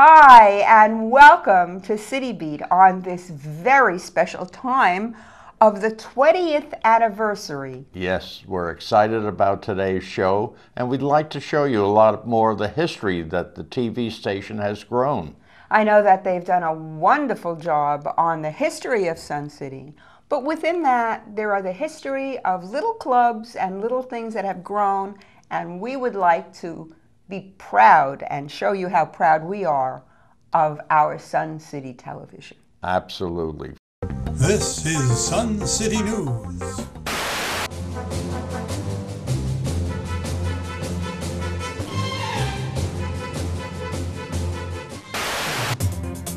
Hi, and welcome to City Beat on this very special time of the 20th anniversary. Yes, we're excited about today's show, and we'd like to show you a lot more of the history that the TV station has grown. I know that they've done a wonderful job on the history of Sun City, but within that, there are the history of little clubs and little things that have grown, and we would like to be proud and show you how proud we are of our Sun City television. Absolutely. This is Sun City News.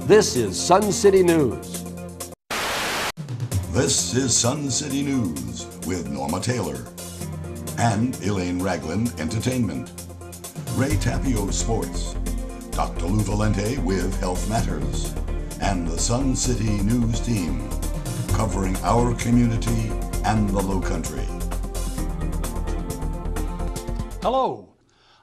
This is Sun City News. This is Sun City News with Norma Taylor and Elaine Ragland Entertainment, Ray Tapio Sports, Dr. Lou Valente with Health Matters, and the Sun City News team, covering our community and the Low Country. Hello,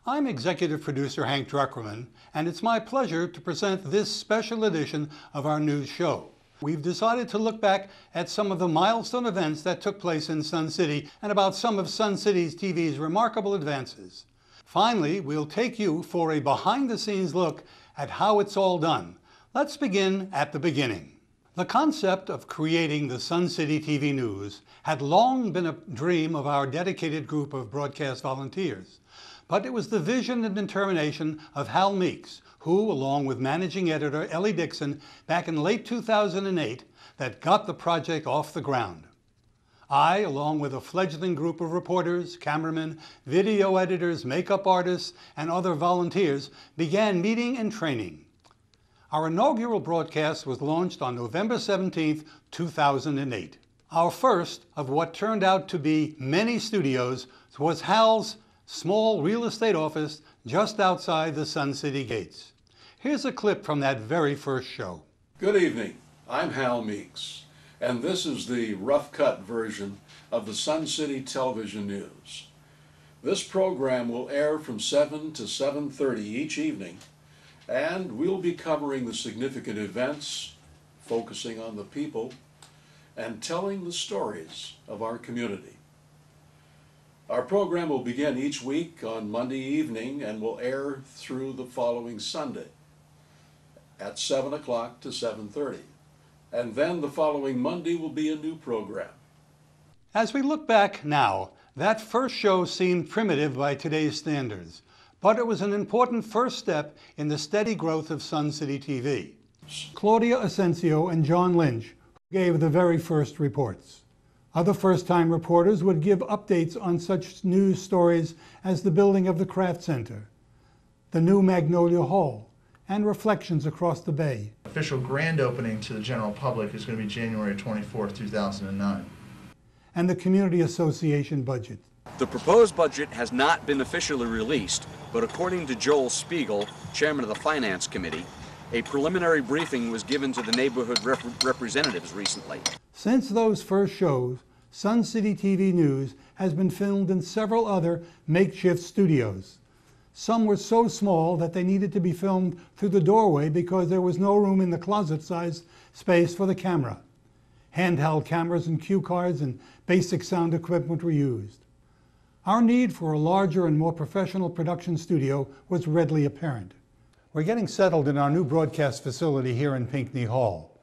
I'm Executive Producer Hank Druckerman, and it's my pleasure to present this special edition of our news show. We've decided to look back at some of the milestone events that took place in Sun City and about some of Sun City's TV's remarkable advances. Finally, we'll take you for a behind-the-scenes look at how it's all done. Let's begin at the beginning. The concept of creating the Sun City TV News had long been a dream of our dedicated group of broadcast volunteers. But it was the vision and determination of Hal Meeks, who, along with managing editor Ellie Dixon, back in late 2008, that got the project off the ground. I, along with a fledgling group of reporters, cameramen, video editors, makeup artists, and other volunteers, began meeting and training. Our inaugural broadcast was launched on November 17, 2008. Our first of what turned out to be many studios was Hal's small real estate office just outside the Sun City gates. Here's a clip from that very first show. Good evening. I'm Hal Meeks, and this is the rough-cut version of the Sun City Television News. This program will air from 7 to 7:30 each evening, and we'll be covering the significant events, focusing on the people, and telling the stories of our community. Our program will begin each week on Monday evening and will air through the following Sunday at 7 o'clock to 7:30. And then the following Monday will be a new program. As we look back now, that first show seemed primitive by today's standards, but it was an important first step in the steady growth of Sun City TV. Claudia Asensio and John Lynch gave the very first reports. Other first-time reporters would give updates on such news stories as the building of the Craft Center, the new Magnolia Hall, and reflections across the bay. Official grand opening to the general public is going to be January 24th, 2009. And the Community Association budget. The proposed budget has not been officially released, but according to Joel Spiegel, chairman of the Finance Committee, a preliminary briefing was given to the neighborhood representatives recently. Since those first shows, Sun City TV News has been filmed in several other makeshift studios. Some were so small that they needed to be filmed through the doorway because there was no room in the closet-sized space for the camera. Handheld cameras and cue cards and basic sound equipment were used. Our need for a larger and more professional production studio was readily apparent. We're getting settled in our new broadcast facility here in Pinckney Hall.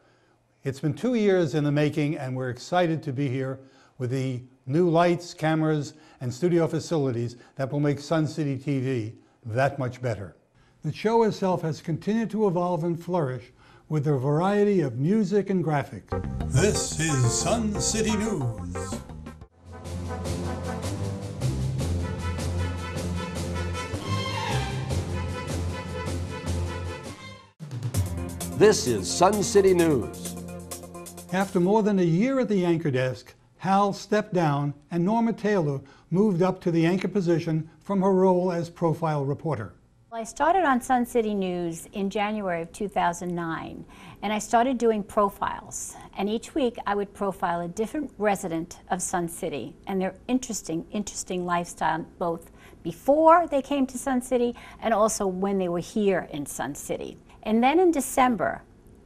It's been 2 years in the making, and we're excited to be here with the new lights, cameras, and studio facilities that will make Sun City TV that much better. The show itself has continued to evolve and flourish with a variety of music and graphics. This is Sun City News. This is Sun City News. After more than a year at the anchor desk, Hal stepped down and Norma Taylor moved up to the anchor position from her role as profile reporter. Well, I started on Sun City News in January of 2009, and I started doing profiles. And each week I would profile a different resident of Sun City and their interesting lifestyle, both before they came to Sun City and also when they were here in Sun City. And then in December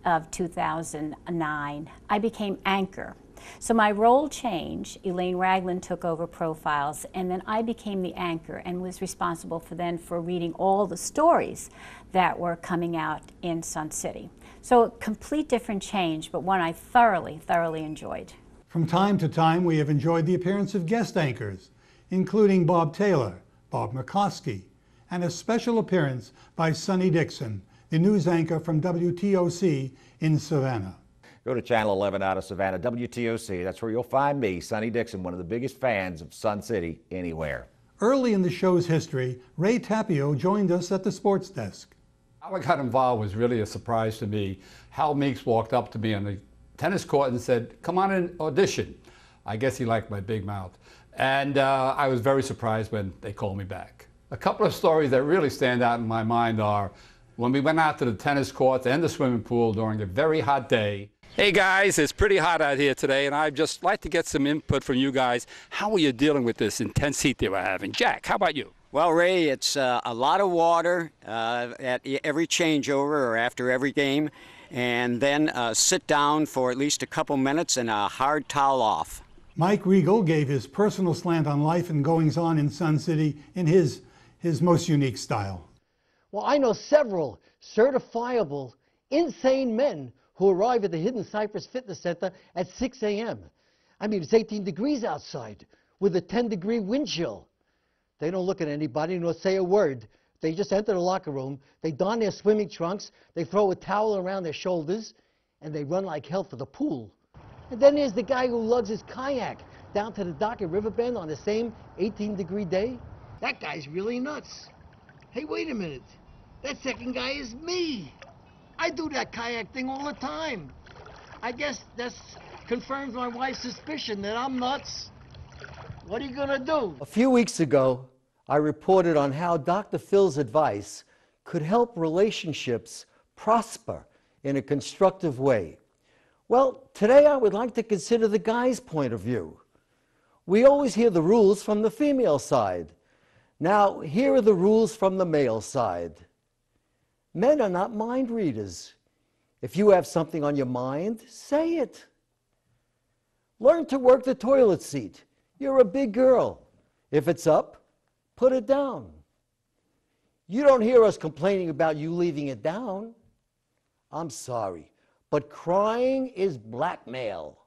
of 2009, I became anchor. So my role changed. Elaine Ragland took over profiles, and then I became the anchor and was responsible for reading all the stories that were coming out in Sun City. So a complete different change, but one I thoroughly enjoyed. From time to time, we have enjoyed the appearance of guest anchors, including Bob Taylor, Bob Murkowski, and a special appearance by Sonny Dixon, the news anchor from WTOC in Savannah. Go to Channel 11 out of Savannah, WTOC. That's where you'll find me, Sonny Dixon, one of the biggest fans of Sun City anywhere. Early in the show's history, Ray Tapio joined us at the sports desk. How I got involved was really a surprise to me. Hal Meeks walked up to me on the tennis court and said, "Come on and audition." I guess he liked my big mouth. And I was very surprised when they called me back. A couple of stories that really stand out in my mind are when we went out to the tennis courts and the swimming pool during a very hot day. Hey guys, it's pretty hot out here today, and I'd just like to get some input from you guys. How are you dealing with this intense heat that we're having? Jack, how about you? Well, Ray, it's a lot of water at every changeover or after every game, and then sit down for at least a couple minutes and a hard towel off. Mike Riegel gave his personal slant on life and goings-on in Sun City in his most unique style. Well, I know several certifiable, insane men who arrive at the Hidden Cypress Fitness Center at 6 a.m. I mean, it's 18 degrees outside with a 10-degree wind chill. They don't look at anybody nor say a word. They just enter the locker room, they don their swimming trunks, they throw a towel around their shoulders, and they run like hell for the pool. And then there's the guy who lugs his kayak down to the dock at Riverbend on the same 18-degree day. That guy's really nuts. Hey, wait a minute. That second guy is me. I do that kayak thing all the time. I guess that confirms my wife's suspicion that I'm nuts. What are you gonna do? A few weeks ago, I reported on how Dr. Phil's advice could help relationships prosper in a constructive way. Well, today I would like to consider the guy's point of view. We always hear the rules from the female side. Now, here are the rules from the male side. Men are not mind readers. If you have something on your mind, say it. Learn to work the toilet seat. You're a big girl. If it's up, put it down. You don't hear us complaining about you leaving it down. I'm sorry, but crying is blackmail.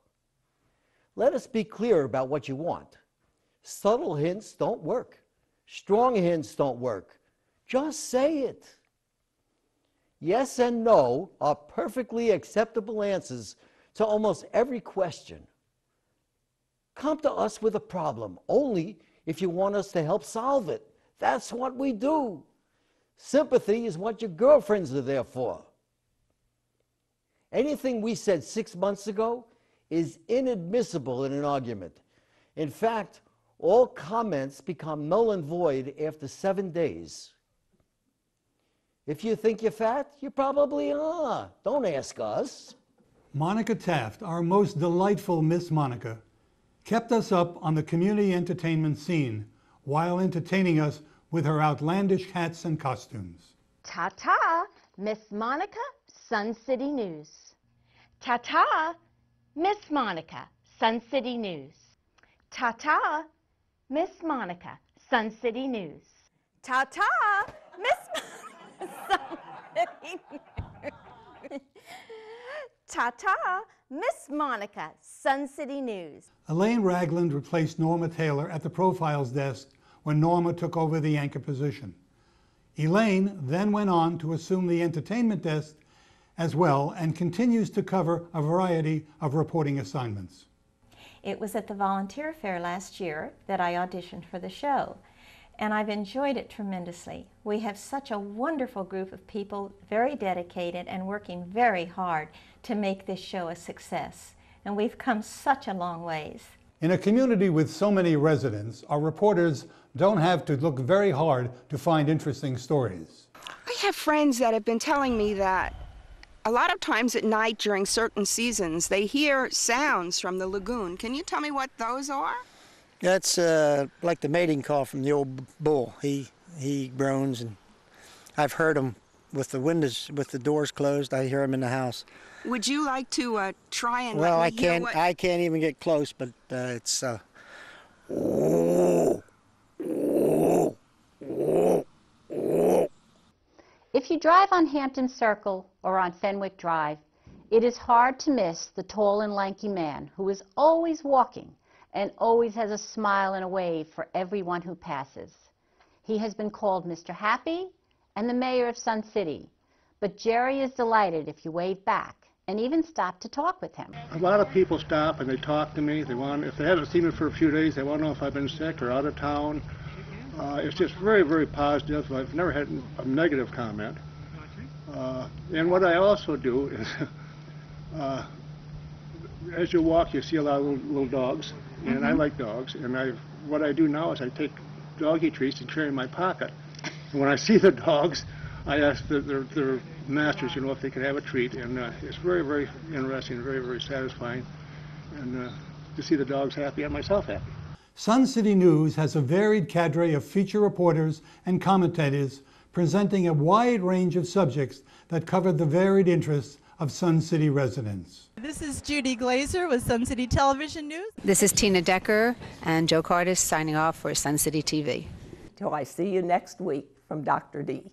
Let us be clear about what you want. Subtle hints don't work. Strong hints don't work. Just say it. Yes and no are perfectly acceptable answers to almost every question. Come to us with a problem only if you want us to help solve it. That's what we do. Sympathy is what your girlfriends are there for. Anything we said 6 months ago is inadmissible in an argument. In fact, all comments become null and void after 7 days. If you think you're fat, you probably are. Don't ask us. Monica Taft, our most delightful Miss Monica, kept us up on the community entertainment scene while entertaining us with her outlandish hats and costumes. Ta-ta, Miss Monica, Sun City News. Ta-ta, Miss Monica, Sun City News. Ta-ta, Miss Monica, Sun City News. Ta-ta, Miss Sun City News. Ta-ta, Miss Monica, Sun City News. Elaine Ragland replaced Norma Taylor at the profiles desk when Norma took over the anchor position. Elaine then went on to assume the entertainment desk as well and continues to cover a variety of reporting assignments. It was at the volunteer fair last year that I auditioned for the show, and I've enjoyed it tremendously. We have such a wonderful group of people, very dedicated and working very hard to make this show a success, and we've come such a long ways. In a community with so many residents, our reporters don't have to look very hard to find interesting stories. I have friends that have been telling me that a lot of times at night during certain seasons, they hear sounds from the lagoon. Can you tell me what those are? That's like the mating call from the old bull. He groans, and I've heard him with the windows, with the doors closed, I hear them in the house. Would you like to try and Well, let me hear what... I can't even get close, but it's. If you drive on Hampton Circle or on Fenwick Drive, it is hard to miss the tall and lanky man who is always walking and always has a smile and a wave for everyone who passes. He has been called Mr. Happy and the mayor of Sun City, but Jerry is delighted if you wave back and even stop to talk with him. A lot of people stop and they talk to me. They want, if they haven't seen me for a few days, they want to know if I've been sick or out of town. It's just very, very positive. I've never had a negative comment. And what I also do is, as you walk, you see a lot of little dogs, and I like dogs. And what I do now is I take doggy treats and carry in my pocket. And when I see the dogs, I ask their masters, you know, if they could have a treat. And it's very, very interesting, very, very satisfying. And to see the dogs happy and myself happy. Sun City News has a varied cadre of feature reporters and commentators presenting a wide range of subjects that cover the varied interests of Sun City residents. This is Judy Glazer with Sun City Television News. This is Tina Decker and Joe Cardis signing off for Sun City TV. Till I see you next week from Dr. D.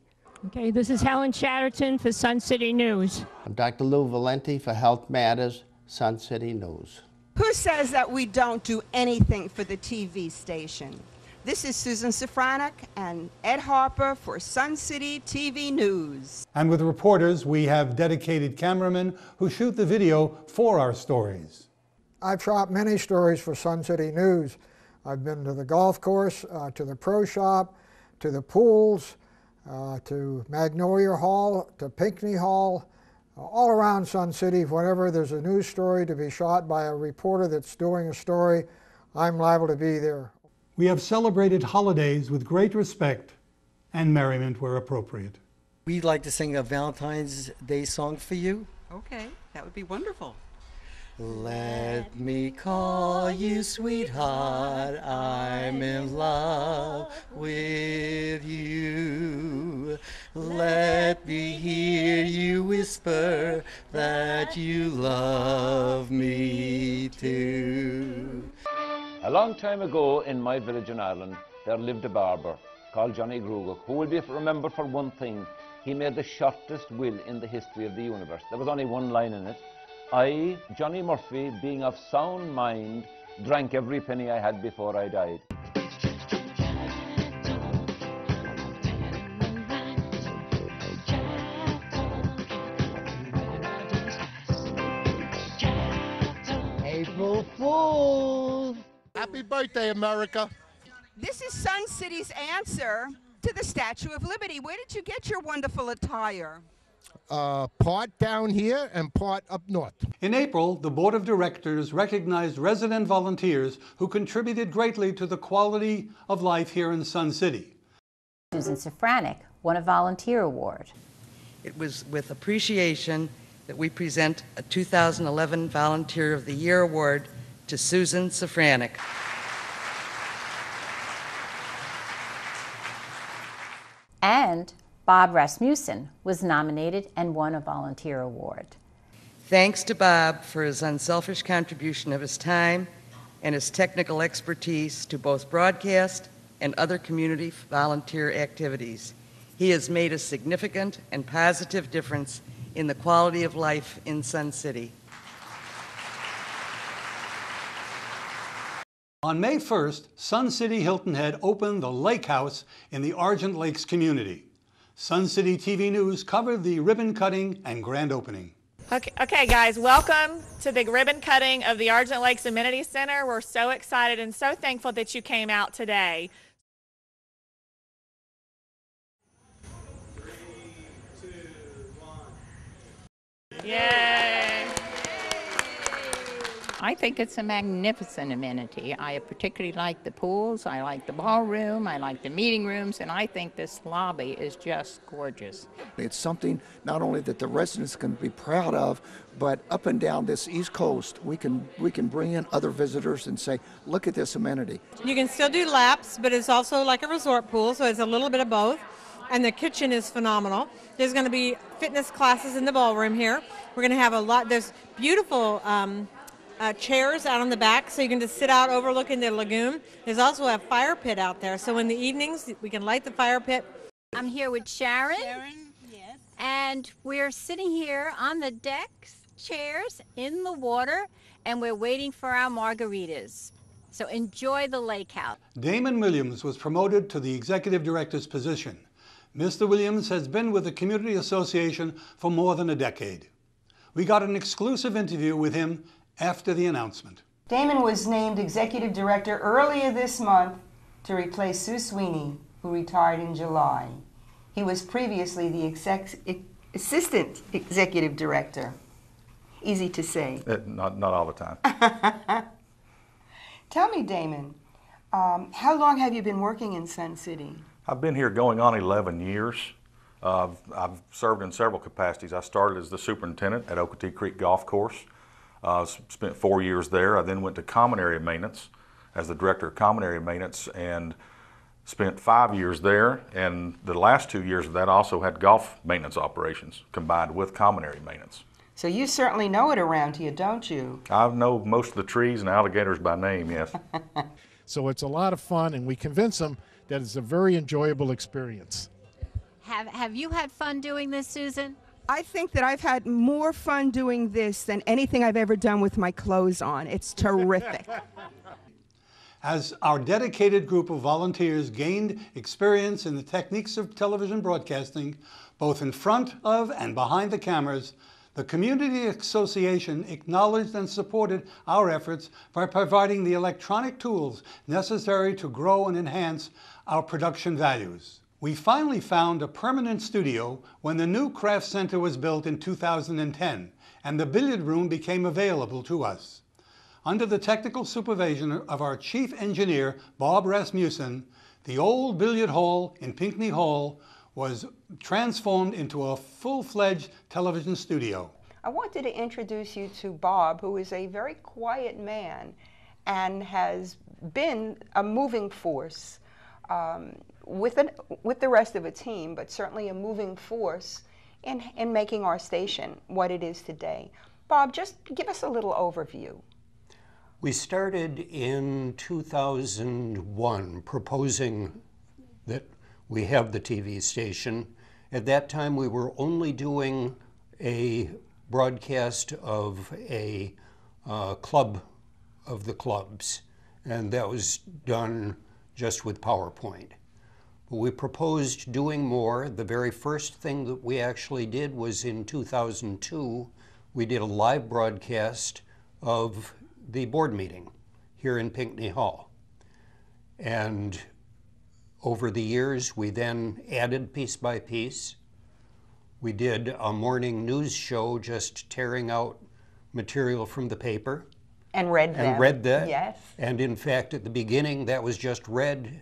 Okay, this is Helen Chatterton for Sun City News. I'm Dr. Lou Valenti for Health Matters, Sun City News. Who says that we don't do anything for the TV station? This is Susan Safranek and Ed Harper for Sun City TV News. And with reporters, we have dedicated cameramen who shoot the video for our stories. I've shot many stories for Sun City News. I've been to the golf course, to the pro shop, to the pools, to Magnolia Hall, to Pinckney Hall, all around Sun City. Whenever there's a news story to be shot by a reporter that's doing a story, I'm liable to be there. We have celebrated holidays with great respect and merriment where appropriate. We'd like to sing a Valentine's Day song for you. Okay, that would be wonderful. Let me call you sweetheart, I'm in love with you. Let me hear you whisper that you love me too. A long time ago in my village in Ireland, there lived a barber called Johnny Grugach, who will be remembered for one thing. He made the shortest will in the history of the universe. There was only one line in it. I, Johnny Murphy, being of sound mind, drank every penny I had before I died. April Fools! Happy birthday, America! This is Sun City's answer to the Statue of Liberty. Where did you get your wonderful attire? Part down here and part up north. In April, the Board of Directors recognized resident volunteers who contributed greatly to the quality of life here in Sun City. Susan Safranek won a volunteer award. It was with appreciation that we present a 2011 Volunteer of the Year Award to Susan Safranek. And Bob Rasmussen was nominated and won a volunteer award. Thanks to Bob for his unselfish contribution of his time and his technical expertise to both broadcast and other community volunteer activities. He has made a significant and positive difference in the quality of life in Sun City. On May 1st, Sun City Hilton Head opened the Lake House in the Argent Lakes community. Sun City TV News covered the ribbon cutting and grand opening. Okay, guys, welcome to the ribbon cutting of the Argent Lakes Amenity Center. We're so excited and so thankful that you came out today. 3, 2, 1. Yay! I think it's a magnificent amenity. I particularly like the pools, I like the ballroom, I like the meeting rooms, and I think this lobby is just gorgeous. It's something not only that the residents can be proud of, but up and down this East Coast, we can bring in other visitors and say, look at this amenity. You can still do laps, but it's also like a resort pool, so it's a little bit of both. and the kitchen is phenomenal. There's going to be fitness classes in the ballroom here. We're going to have a lot, there's beautiful chairs out on the back, so you can just sit out overlooking the lagoon. There's also a fire pit out there, so in the evenings we can light the fire pit. I'm here with Sharon. Yes. And we're sitting here on the decks, chairs, in the water, and we're waiting for our margaritas. So enjoy the lake house. Damon Williams was promoted to the executive director's position. Mr. Williams has been with the Community Association for more than a decade. We got an exclusive interview with him after the announcement. Damon was named executive director earlier this month to replace Sue Sweeney, who retired in July. He was previously the assistant executive director. Easy to say. Not all the time. Tell me, Damon, how long have you been working in Sun City? I've been here going on 11 years. I've served in several capacities. I started as the superintendent at Okatee Creek Golf Course. Spent 4 years there. I then went to Common Area Maintenance as the director of Common Area Maintenance and spent 5 years there. And the last 2 years of that I also had golf maintenance operations combined with Common Area Maintenance. So you certainly know it around here, don't you? I know most of the trees and alligators by name, yes. So it's a lot of fun, and we convince them that it's a very enjoyable experience. Have you had fun doing this, Susan? I think that I've had more fun doing this than anything I've ever done with my clothes on. It's terrific. As our dedicated group of volunteers gained experience in the techniques of television broadcasting, both in front of and behind the cameras, the Community Association acknowledged and supported our efforts by providing the electronic tools necessary to grow and enhance our production values. We finally found a permanent studio when the new Craft Center was built in 2010, and the billiard room became available to us. Under the technical supervision of our chief engineer, Bob Rasmussen, the old billiard hall in Pinckney Hall was transformed into a full-fledged television studio. I wanted to introduce you to Bob, who is a very quiet man and has been a moving force with the rest of a team, but certainly a moving force in making our station what it is today. Bob, just give us a little overview. We started in 2001 proposing that we have the TV station. At that time, we were only doing a broadcast of a club of the clubs, and that was done just with PowerPoint. But we proposed doing more. The very first thing that we actually did was in 2002, we did a live broadcast of the board meeting here in Pinckney Hall. And over the years, we then added piece by piece. We did a morning news show just tearing out material from the paper. And read them. And read that. Yes. And in fact, at the beginning, that was just read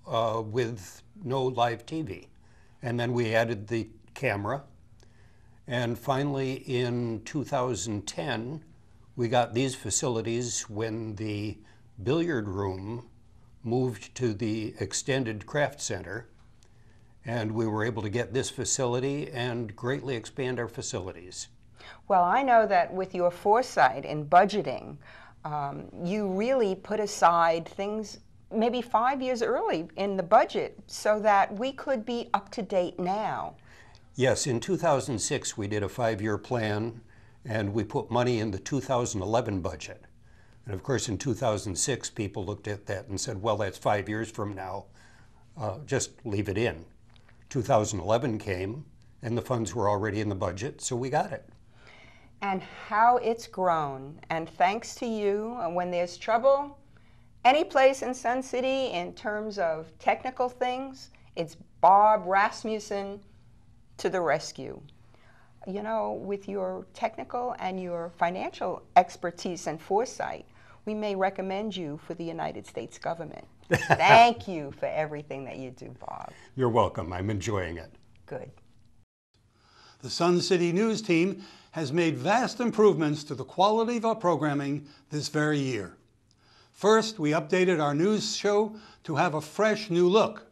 with no live TV. And then we added the camera. And finally, in 2010, we got these facilities when the billiard room moved to the extended craft center, and we were able to get this facility and greatly expand our facilities. Well, I know that with your foresight in budgeting, you really put aside things maybe 5 years early in the budget so that we could be up to date now. Yes, in 2006 we did a 5-year plan, and we put money in the 2011 budget. And of course, in 2006, people looked at that and said, well, that's 5 years from now. Just leave it in. 2011 came, and the funds were already in the budget, so we got it. And how it's grown. And thanks to you, and when there's trouble, any place in Sun City in terms of technical things, it's Bob Rasmussen to the rescue. You know, with your technical and your financial expertise and foresight, we may recommend you for the United States government. Thank you for everything that you do, Bob. You're welcome. I'm enjoying it. Good. The Sun City News team has made vast improvements to the quality of our programming this very year. First, we updated our news show to have a fresh new look.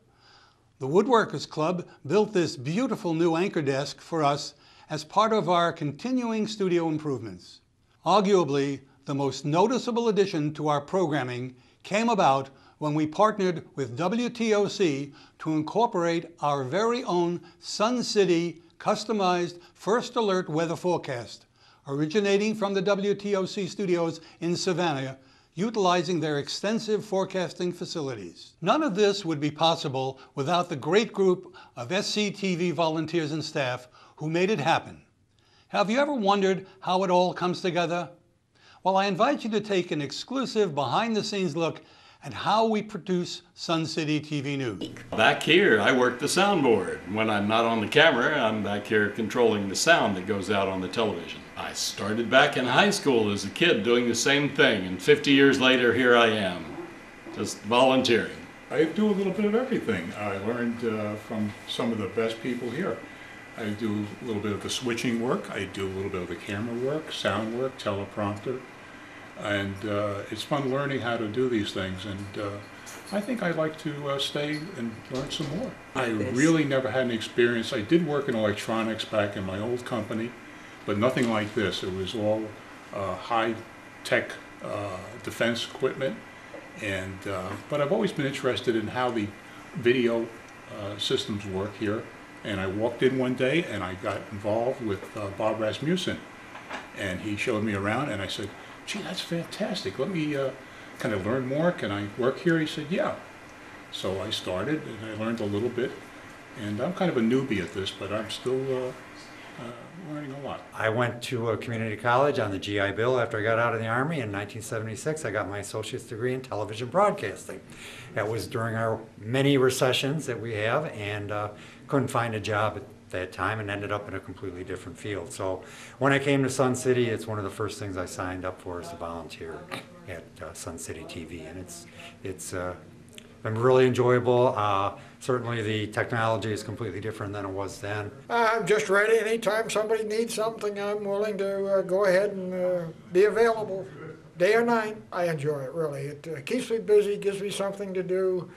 The Woodworkers Club built this beautiful new anchor desk for us as part of our continuing studio improvements. Arguably, the most noticeable addition to our programming came about when we partnered with WTOC to incorporate our very own Sun City customized first alert weather forecast, originating from the WTOC studios in Savannah, utilizing their extensive forecasting facilities. None of this would be possible without the great group of SCTV volunteers and staff who made it happen. Have you ever wondered how it all comes together? Well, I invite you to take an exclusive behind-the-scenes look at how we produce Sun City TV News. Back here, I work the soundboard. When I'm not on the camera, I'm back here controlling the sound that goes out on the television. I started back in high school as a kid doing the same thing, and 50 years later, here I am, just volunteering. I do a little bit of everything. I learned from some of the best people here. I do a little bit of the switching work, I do a little bit of the camera work, sound work, teleprompter, and it's fun learning how to do these things, and I think I'd like to stay and learn some more. I really never had an experience. I did work in electronics back in my old company, but nothing like this. It was all high-tech defense equipment, and but I've always been interested in how the video systems work here. And I walked in one day and I got involved with Bob Rasmussen, and he showed me around, and I said, gee, that's fantastic. Let me kind of learn more. Can I work here? He said, yeah. So I started and I learned a little bit, and I'm kind of a newbie at this, but I'm still learning a lot. I went to a community college on the GI Bill after I got out of the Army. In 1976, I got my associate's degree in television broadcasting. That was during our many recessions that we have, and couldn't find a job at that time and ended up in a completely different field. So when I came to Sun City, it's one of the first things I signed up for as a volunteer at Sun City TV, and it's been really enjoyable. Certainly the technology is completely different than it was then. I'm just ready. Anytime somebody needs something, I'm willing to go ahead and be available. Day or night, I enjoy it, really. It keeps me busy, gives me something to do,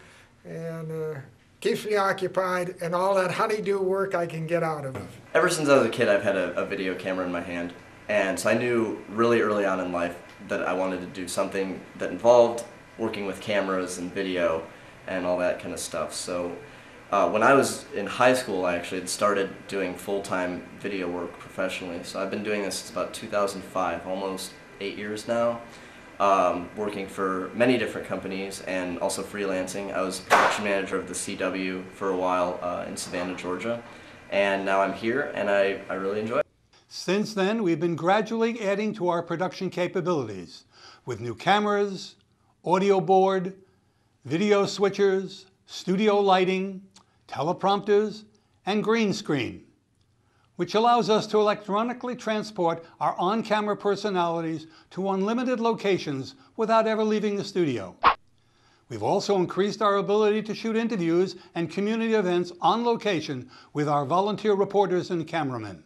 and keeps me occupied, and all that honeydew work I can get out of it. Ever since I was a kid, I've had a video camera in my hand, and so I knew really early on in life that I wanted to do something that involved working with cameras and video and all that kind of stuff. So when I was in high school, I actually had started doing full-time video work professionally. So I've been doing this since about 2005, almost 8 years now. Working for many different companies and also freelancing. I was production manager of the CW for a while in Savannah, Georgia, and now I'm here and I really enjoy it. Since then, we've been gradually adding to our production capabilities with new cameras, audio board, video switchers, studio lighting, teleprompters, and green screen, which allows us to electronically transport our on-camera personalities to unlimited locations without ever leaving the studio. We've also increased our ability to shoot interviews and community events on location with our volunteer reporters and cameramen.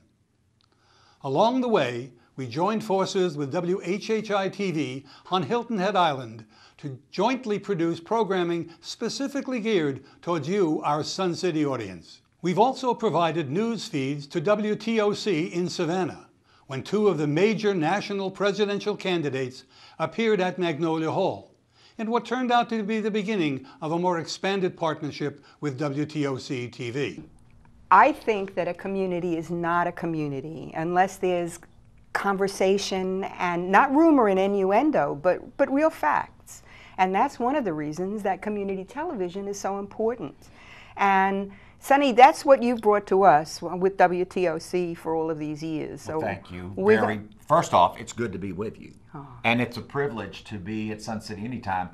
Along the way, we joined forces with WHHI-TV on Hilton Head Island to jointly produce programming specifically geared towards you, our Sun City audience. We've also provided news feeds to WTOC in Savannah, when two of the major national presidential candidates appeared at Magnolia Hall, in what turned out to be the beginning of a more expanded partnership with WTOC TV. I think that a community is not a community unless there's conversation and not rumor and innuendo, but real facts. And that's one of the reasons that community television is so important. And Sonny, that's what you've brought to us with WTOC for all of these years. So well, thank you. First off, it's good to be with you. Oh. And it's a privilege to be at Sun City anytime.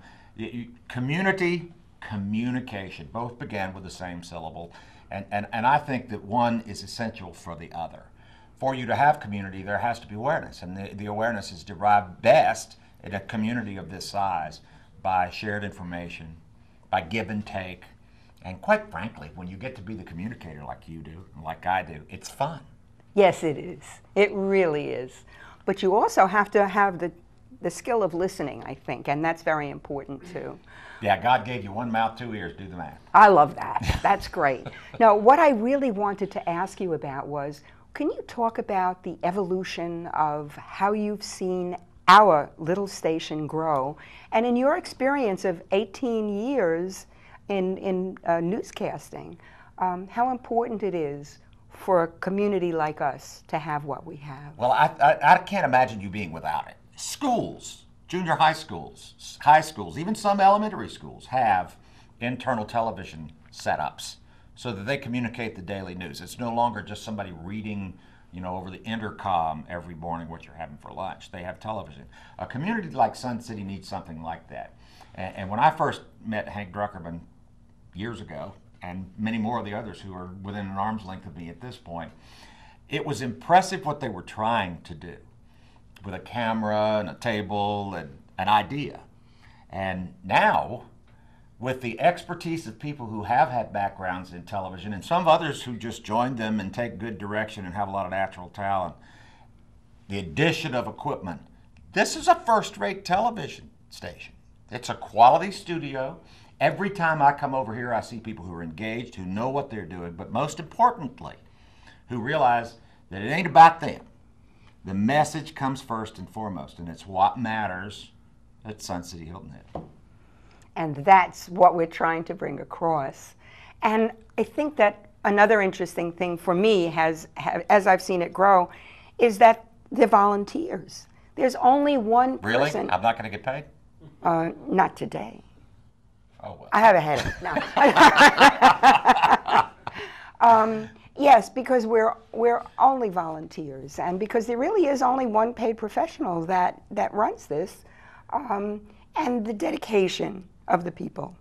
Community, communication, both begin with the same syllable. And I think that one is essential for the other. For you to have community, there has to be awareness. And the awareness is derived best in a community of this size by shared information, by give and take. And quite frankly, when you get to be the communicator like you do, and like I do, it's fun. Yes, it is. It really is. But you also have to have the skill of listening, I think, and that's very important too. Yeah, God gave you one mouth, 2 ears. Do the math. I love that. That's great. Now, what I really wanted to ask you about was, can you talk about the evolution of how you've seen our little station grow, and in your experience of 18 years in newscasting, how important it is for a community like us to have what we have? Well, I can't imagine you being without it. Schools, junior high schools, even some elementary schools have internal television setups so that they communicate the daily news. It's no longer just somebody reading, you know, over the intercom every morning what you're having for lunch. They have television. A community like Sun City needs something like that. And when I first met Hank Druckerman years ago, and many more of the others who are within an arm's length of me at this point, it was impressive what they were trying to do with a camera and a table and an idea. And now, with the expertise of people who have had backgrounds in television and some others who just joined them and take good direction and have a lot of natural talent, the addition of equipment, this is a first-rate television station. It's a quality studio. Every time I come over here, I see people who are engaged, who know what they're doing, but most importantly, who realize that it ain't about them. The message comes first and foremost, and it's what matters at Sun City Hilton Head. And that's what we're trying to bring across. And I think that another interesting thing for me, as I've seen it grow, is that the volunteers. There's only one person. Really? I'm not going to get paid? Not today. Oh, well. I have a headache. No. Yes, because we're only volunteers, and because there really is only one paid professional that runs this, and the dedication of the people.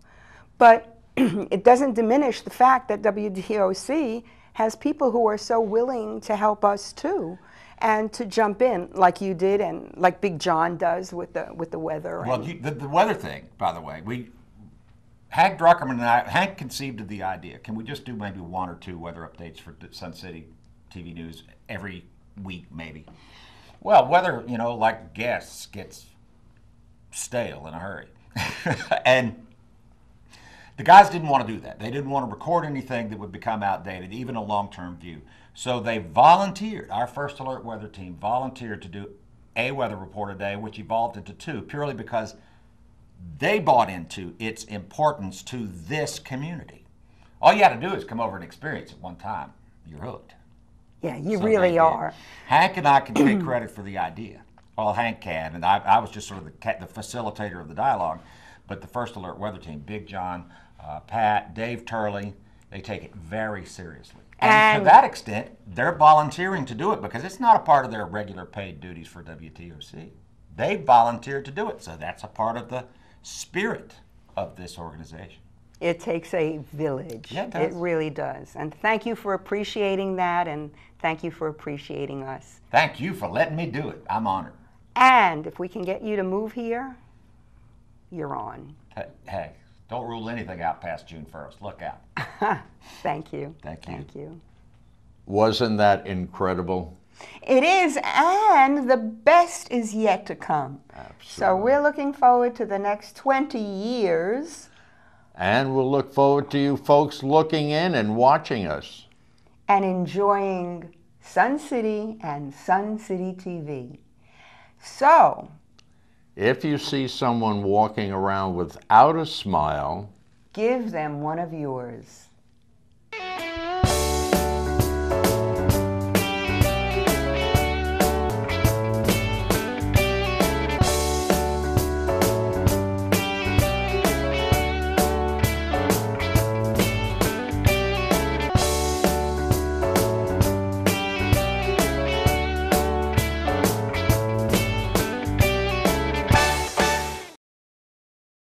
But it doesn't diminish the fact that WDOC has people who are so willing to help us too, and to jump in like you did, and like Big John does with the weather. Well, the weather thing, by the way, Hank Druckerman and Hank conceived of the idea. Can we just do maybe 1 or 2 weather updates for Sun City TV News every week, maybe? Well, weather, you know, like guests, gets stale in a hurry. And the guys didn't want to do that. They didn't want to record anything that would become outdated, even a long-term view. So they volunteered, our First Alert weather team volunteered to do a weather report a day, which evolved into 2, purely because they bought into its importance to this community. All you got to do is come over and experience it one time. You're hooked. Yeah, you really are. Hank and I can take credit for the idea. Well, Hank can, and I was just sort of the facilitator of the dialogue. But the First Alert weather team, Big John, Pat, Dave Turley, they take it very seriously. And to that extent, they're volunteering to do it because it's not a part of their regular paid duties for WTOC. They volunteered to do it, so that's a part of the spirit of this organization. It takes a village. Yeah, it does. It really does. And thank you for appreciating that, and thank you for appreciating us. Thank you for letting me do it. I'm honored. And if we can get you to move here, you're on. Hey, don't rule anything out past June 1st. Look out. Thank you. Thank you. Thank you. Wasn't that incredible? It is, and the best is yet to come. Absolutely. So we're looking forward to the next 20 years. And we'll look forward to you folks looking in and watching us. And enjoying Sun City and Sun City TV. So, if you see someone walking around without a smile, give them one of yours.